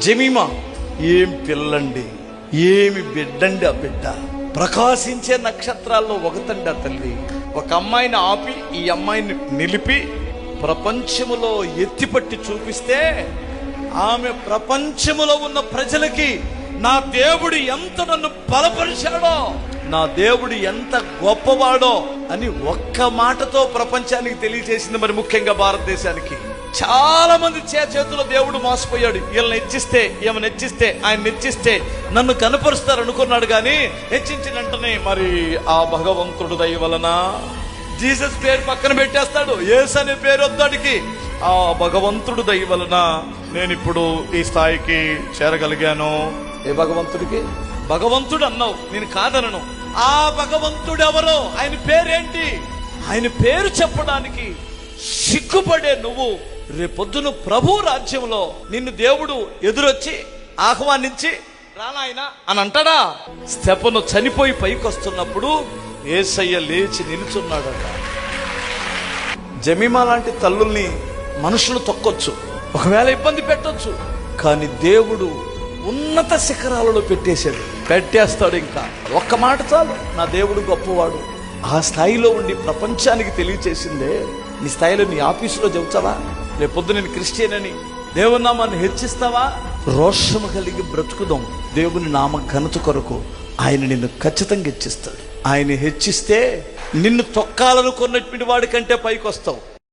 Jemima ఏం పిల్లండి, ఏమి బిడ్డండి ఆ బిడ్డ. ప్రకాశించే నక్షత్రాల్లో ఒకతండి ఆ తల్లి. ఒక అమ్మాయిని ఆపి ఈ అమ్మాయిని నిలిపి ప్రపంచములో ఎత్తిపట్టి చూపిస్తే ఆమె ప్రపంచములో ఉన్న ప్రజలకి నా దేవుడు ఎంత నన్ను బలపరిచాడో, నా దేవుడు ఎంత గొప్పవాడో అని ఒక్క మాటతో ప్రపంచానికి తెలియజేసింది. మరి ముఖ్యంగా భారతదేశానికి చాలా మంది చేతిలో దేవుడు మోసపోయాడు. వీళ్ళని హెచ్చిస్తే, ఏమైనా హెచ్చిస్తే, ఆయన హెచ్చిస్తే నన్ను కనపరుస్తారు అనుకున్నాడు. కానీ హెచ్చించిన వెంటనే మరి ఆ భగవంతుడు దయ వలన జీసస్ పేరు పక్కన పెట్టేస్తాడు. యేసు అనే పేరు వద్దాడికి. ఆ భగవంతుడు దయ వలన నేను ఇప్పుడు ఈ స్థాయికి చేరగలిగాను. ఏ భగవంతుడికి? భగవంతుడు అన్నావు, నేను కాదనను. ఆ భగవంతుడు ఎవరో, ఆయన పేరేంటి? ఆయన పేరు చెప్పడానికి సిగ్గుపడే నువ్వు రేపొద్దున ప్రభు రాజ్యంలో నిన్ను దేవుడు ఎదురొచ్చి ఆహ్వానించి రానాయనా అని అంటాడా? స్తెఫను చనిపోయి పైకి వస్తున్నప్పుడు యేసయ్య లేచి నిలుచున్నాడట. జెమీమా లాంటి తల్లుల్ని మనుషులు తొక్కొచ్చు, ఒకవేళ ఇబ్బంది పెట్టొచ్చు, కానీ దేవుడు ఉన్నత శిఖరాలలో పెట్టేస్తాడు. ఇంకా ఒక్క మాట చాలు, నా దేవుడు గొప్పవాడు. ఆ స్థాయిలో ఉండి ప్రపంచానికి తెలియచేసిందే. నీ స్థాయిలో నీ ఆఫీసులో చెబుతావా? రేపొద్దు నేను క్రిస్టియన్ అని దేవుని నామాన్ని హెచ్చిస్తావా? రోషము కలిగి బ్రతుకుదాం దేవుని నామ ఘనత కొరకు. ఆయన నిన్ను ఖచ్చితంగా హెచ్చిస్తాడు. ఆయన హెచ్చిస్తే నిన్ను తొక్కాలనుకున్నటువంటి వాడి కంటే పైకి వస్తావు.